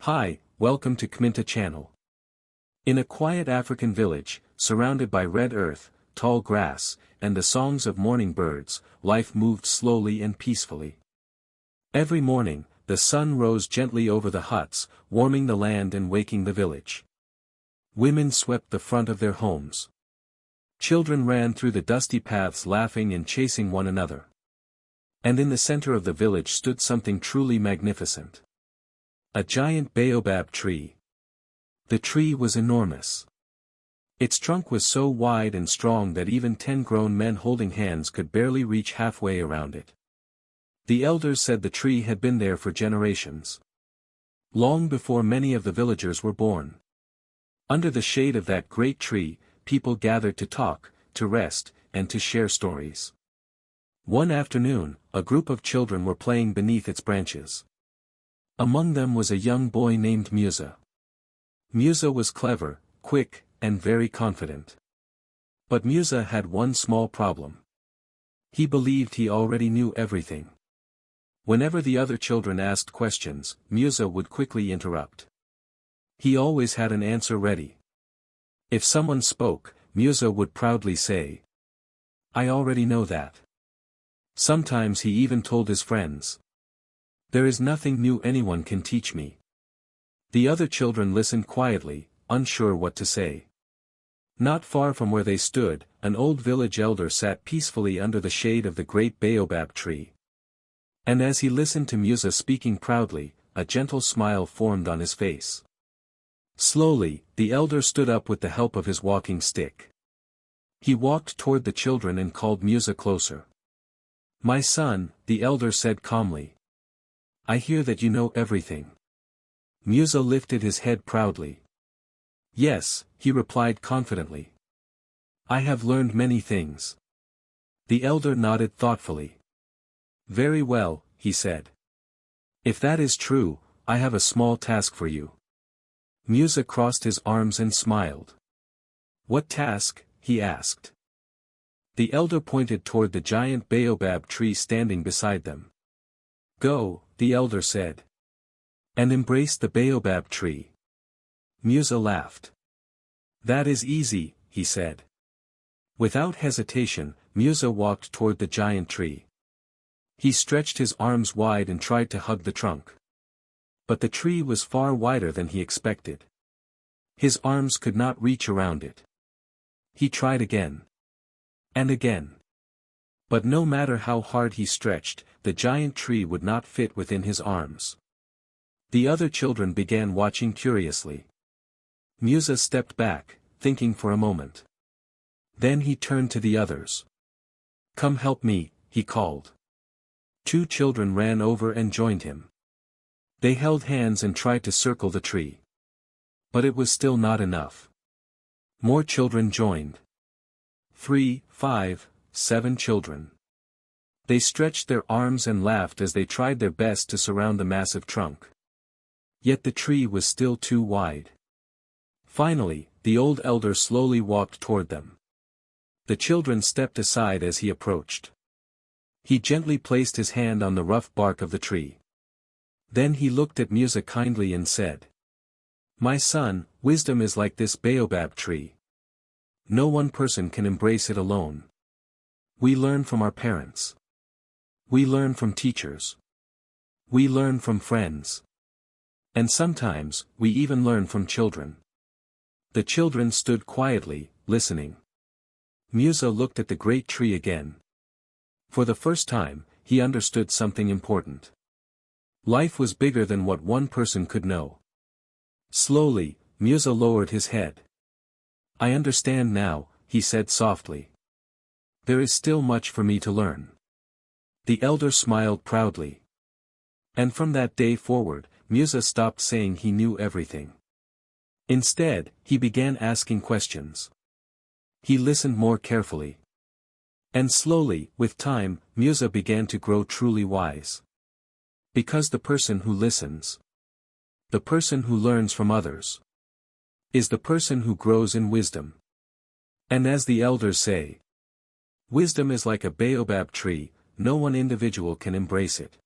Hi, welcome to Kminta channel. In a quiet African village, surrounded by red earth, tall grass, and the songs of morning birds, life moved slowly and peacefully. Every morning, the sun rose gently over the huts, warming the land and waking the village. Women swept the front of their homes. Children ran through the dusty paths laughing and chasing one another. And in the center of the village stood something truly magnificent. A giant baobab tree. The tree was enormous. Its trunk was so wide and strong that even 10 grown men holding hands could barely reach halfway around it. The elders said the tree had been there for generations. Long before many of the villagers were born. Under the shade of that great tree, people gathered to talk, to rest, and to share stories. One afternoon, a group of children were playing beneath its branches. Among them was a young boy named Musa. Musa was clever, quick, and very confident. But Musa had one small problem. He believed he already knew everything. Whenever the other children asked questions, Musa would quickly interrupt. He always had an answer ready. If someone spoke, Musa would proudly say, "I already know that." Sometimes he even told his friends, "There is nothing new anyone can teach me." The other children listened quietly, unsure what to say. Not far from where they stood, an old village elder sat peacefully under the shade of the great baobab tree. And as he listened to Musa speaking proudly, a gentle smile formed on his face. Slowly, the elder stood up with the help of his walking stick. He walked toward the children and called Musa closer. "My son," the elder said calmly. "I hear that you know everything." Musa lifted his head proudly. "Yes," he replied confidently. "I have learned many things." The elder nodded thoughtfully. "Very well," he said. "If that is true, I have a small task for you." Musa crossed his arms and smiled. "What task?" he asked. The elder pointed toward the giant baobab tree standing beside them. "Go," the elder said. "And embrace the baobab tree." Musa laughed. "That is easy," he said. Without hesitation, Musa walked toward the giant tree. He stretched his arms wide and tried to hug the trunk. But the tree was far wider than he expected. His arms could not reach around it. He tried again. And again. But no matter how hard he stretched, the giant tree would not fit within his arms. The other children began watching curiously. Musa stepped back, thinking for a moment. Then he turned to the others. "Come help me," he called. 2 children ran over and joined him. They held hands and tried to circle the tree. But it was still not enough. More children joined. 3, 5, 7 children. They stretched their arms and laughed as they tried their best to surround the massive trunk. Yet the tree was still too wide. Finally, the old elder slowly walked toward them. The children stepped aside as he approached. He gently placed his hand on the rough bark of the tree. Then he looked at Musa kindly and said, "My son, wisdom is like this baobab tree. No one person can embrace it alone. We learn from our parents. We learn from teachers. We learn from friends. And sometimes, we even learn from children." The children stood quietly, listening. Musa looked at the great tree again. For the first time, he understood something important. Life was bigger than what one person could know. Slowly, Musa lowered his head. "I understand now," he said softly. "There is still much for me to learn." The elder smiled proudly. And from that day forward, Musa stopped saying he knew everything. Instead, he began asking questions. He listened more carefully. And slowly, with time, Musa began to grow truly wise. Because the person who listens, the person who learns from others, is the person who grows in wisdom. And as the elders say, wisdom is like a baobab tree, no one individual can embrace it.